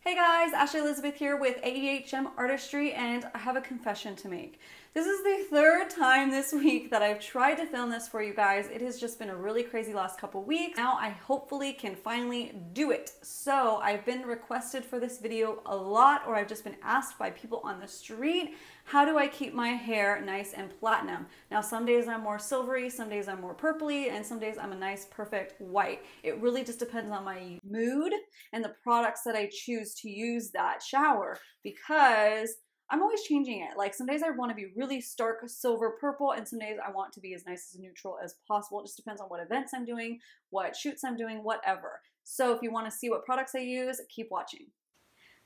Hey guys, Ashley Elizabeth here with AEHM Artistry, and I have a confession to make. This is the third time this week that I've tried to film this for you guys. It has just been a really crazy last couple weeks. Now I hopefully can finally do it. So I've been requested for this video a lot, or I've just been asked by people on the street, how do I keep my hair nice and platinum? Now some days I'm more silvery, some days I'm more purpley, and some days I'm a nice perfect white. It really just depends on my mood and the products that I choose to use that shower, because I'm always changing it. Like some days I want to be really stark silver purple, and some days I want to be as nice as neutral as possible. It just depends on what events I'm doing, what shoots I'm doing, whatever. So if you want to see what products I use, keep watching.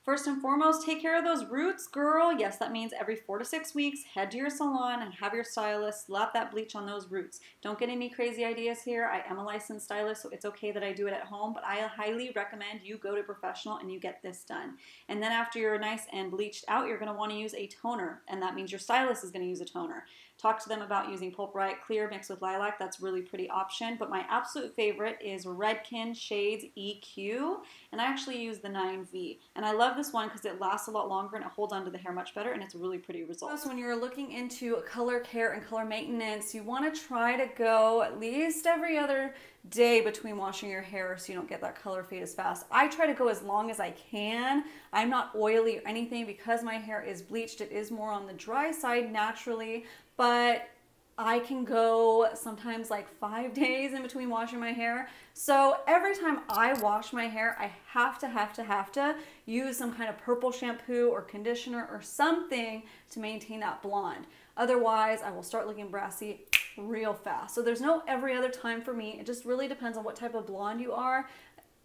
First and foremost, take care of those roots, girl. Yes, that means every 4 to 6 weeks, head to your salon and have your stylist slap that bleach on those roots. Don't get any crazy ideas here. I am a licensed stylist, so it's okay that I do it at home, but I highly recommend you go to a professional and you get this done. And then after you're nice and bleached out, you're gonna wanna use a toner, and that means your stylist is gonna use a toner. Talk to them about using Pulp-Rite Clear mixed with lilac. That's really pretty option, but my absolute favorite is Redken Shades EQ, and I actually use the 9V. And I love this one because it lasts a lot longer and it holds onto the hair much better, and it's a really pretty result. So when you're looking into color care and color maintenance, you want to try to go at least every other day between washing your hair so you don't get that color fade as fast. I try to go as long as I can. I'm not oily or anything because my hair is bleached. It is more on the dry side naturally, but I can go sometimes like 5 days in between washing my hair. So every time I wash my hair, I have to use some kind of purple shampoo or conditioner or something to maintain that blonde. Otherwise, I will start looking brassy real fast. So there's no every other time for me. It just really depends on what type of blonde you are,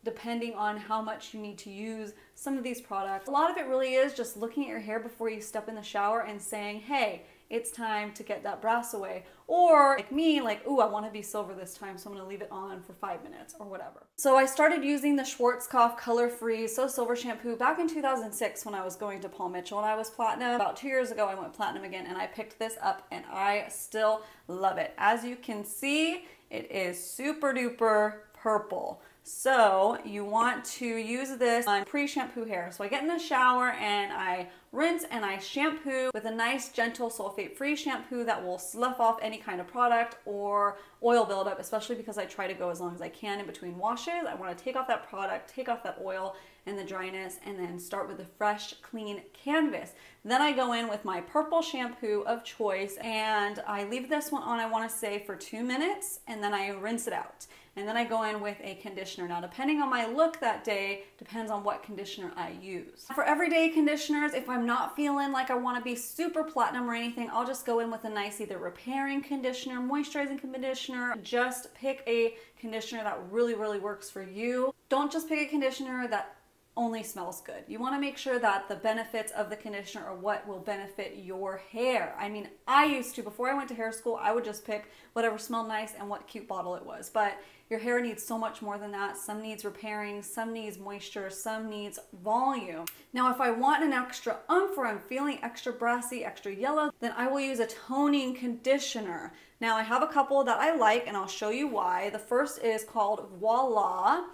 depending on how much you need to use some of these products. A lot of it really is just looking at your hair before you step in the shower and saying, hey, it's time to get that brass away. Or like me, like, ooh, I want to be silver this time, so I'm going to leave it on for 5 minutes or whatever. So I started using the Schwarzkopf color-free So Silver shampoo back in 2006 when I was going to Paul Mitchell and I was platinum. About 2 years ago, I went platinum again, and I picked this up and I still love it. As you can see, it is super duper purple. So you want to use this on pre-shampoo hair. So I get in the shower and I rinse and I shampoo with a nice gentle sulfate-free shampoo that will slough off any kind of product or oil buildup, especially because I try to go as long as I can in between washes. I want to take off that product, take off that oil and the dryness, and then start with a fresh, clean canvas. Then I go in with my purple shampoo of choice and I leave this one on, I want to say, for 2 minutes, and then I rinse it out. And then I go in with a conditioner. Now, depending on my look that day, depends on what conditioner I use. For everyday conditioners, if I'm not feeling like I want to be super platinum or anything, I'll just go in with a nice either repairing conditioner, moisturizing conditioner. Just pick a conditioner that really works for you. Don't just pick a conditioner that only smells good. You want to make sure that the benefits of the conditioner are what will benefit your hair. I mean, I used to, before I went to hair school, I would just pick whatever smelled nice and what cute bottle it was. But your hair needs so much more than that. Some needs repairing, some needs moisture, some needs volume. Now, if I want an extra oomph or I'm feeling extra brassy, extra yellow, then I will use a toning conditioner. Now, I have a couple that I like, and I'll show you why. The first is called Voila.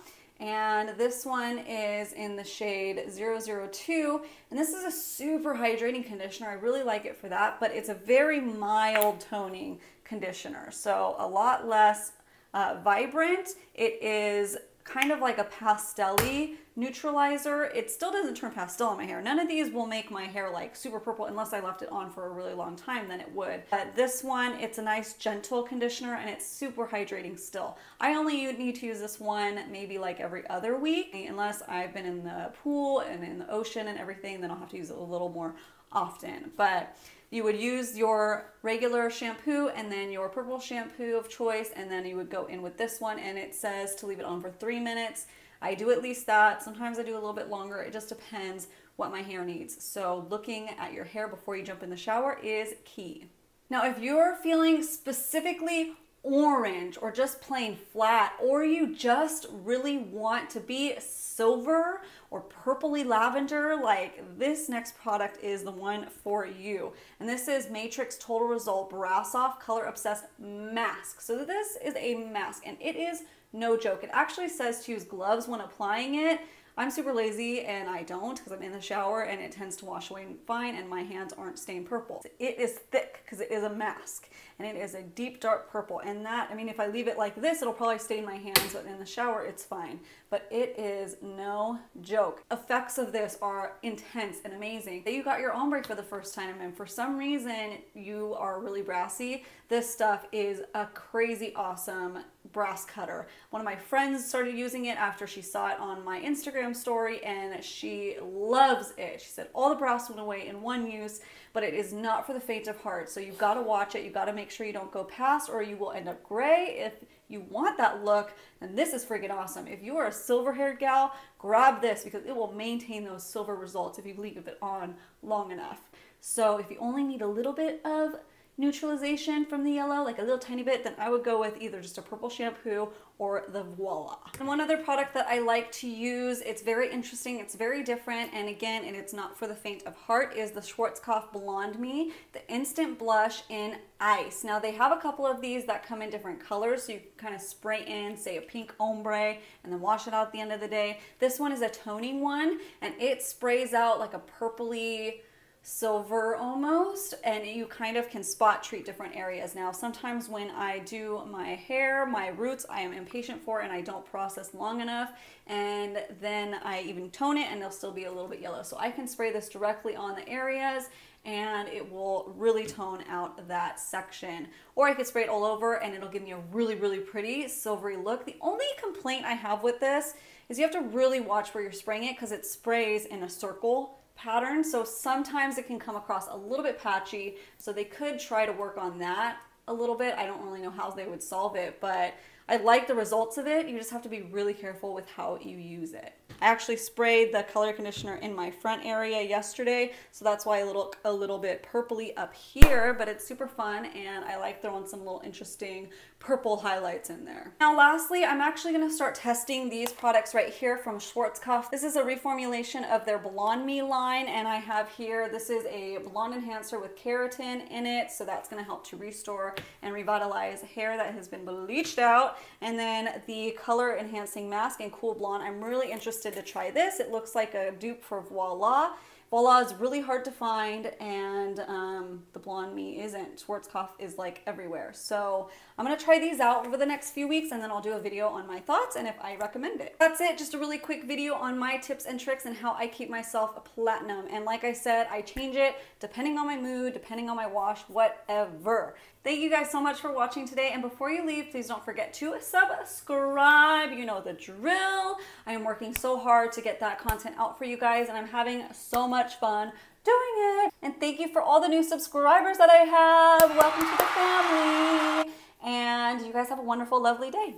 And this one is in the shade 002, and this is a super hydrating conditioner. I really like it for that, but it's a very mild toning conditioner, so a lot less vibrant. It is kind of like a pastel-y neutralizer. It still doesn't turn pastel on my hair. None of these will make my hair like super purple unless I left it on for a really long time, then it would. But this one, it's a nice gentle conditioner and it's super hydrating still. I only need to use this one maybe like every other week, unless I've been in the pool and in the ocean and everything, then I'll have to use it a little more often. But you would use your regular shampoo and then your purple shampoo of choice, and then you would go in with this one, and it says to leave it on for 3 minutes. I do at least that. Sometimes I do a little bit longer. It just depends what my hair needs. So looking at your hair before you jump in the shower is key. Now, if you're feeling specifically orange or just plain flat, or you just really want to be silver or purpley lavender, like this next product is the one for you. And this is Matrix Total Result Brass Off Color Obsessed Mask. So this is a mask and it is no joke. It actually says to use gloves when applying it. I'm super lazy and I don't because I'm in the shower and it tends to wash away fine and my hands aren't stained purple. It is thick because it is a mask and it is a deep dark purple, and that, I mean, if I leave it like this it'll probably stain my hands, but in the shower it's fine. But it is no joke. Effects of this are intense and amazing. Say you got your ombre for the first time and for some reason you are really brassy, this stuff is a crazy awesome brass cutter. One of my friends started using it after she saw it on my Instagram story and she loves it. She said all the brass went away in one use, but it is not for the faint of heart. So you've got to watch it. You've got to make sure you don't go past or you will end up gray. If you want that look, then this is freaking awesome. If you are a silver haired gal, grab this because it will maintain those silver results if you leave it on long enough. So if you only need a little bit of neutralization from the yellow, like a little tiny bit, then I would go with either just a purple shampoo or the Voila. And one other product that I like to use, it's very interesting, it's very different, and again, and it's not for the faint of heart, is the Schwarzkopf Blonde Me, the Instant Blush in Ice. Now they have a couple of these that come in different colors, so you can kind of spray in, say, a pink ombre, and then wash it out at the end of the day. This one is a toning one, and it sprays out like a purpley silver almost, and you kind of can spot treat different areas. Now sometimes when I do my hair, my roots, I am impatient for and I don't process long enough, and then I even tone it and they'll still be a little bit yellow. So I can spray this directly on the areas and it will really tone out that section. Or I could spray it all over and it'll give me a really, really pretty silvery look. The only complaint I have with this is you have to really watch where you're spraying it because it sprays in a circle pattern, so sometimes it can come across a little bit patchy, so they could try to work on that a little bit. I don't really know how they would solve it, but I like the results of it. You just have to be really careful with how you use it. I actually sprayed the color conditioner in my front area yesterday, so that's why I look a little bit purpley up here, but it's super fun and I like throwing some little interesting purple highlights in there. Now lastly, I'm actually going to start testing these products right here from Schwarzkopf. This is a reformulation of their Blonde Me line, and I have here, this is a blonde enhancer with keratin in it, so that's going to help to restore and revitalize hair that has been bleached out. And then the color enhancing mask in Cool Blonde. I'm really interested to try this. It looks like a dupe for Voila. Voila is really hard to find, and the Blonde Me isn't. Schwarzkopf is like everywhere. So I'm gonna try these out over the next few weeks and then I'll do a video on my thoughts and if I recommend it. That's it, just a really quick video on my tips and tricks and how I keep myself a platinum. And like I said, I change it depending on my mood, depending on my wash, whatever. Thank you guys so much for watching today, and before you leave, please don't forget to subscribe. You know the drill. I am working so hard to get that content out for you guys, and I'm having so much fun doing it. And thank you for all the new subscribers that I have. Welcome to the family, and you guys have a wonderful, lovely day.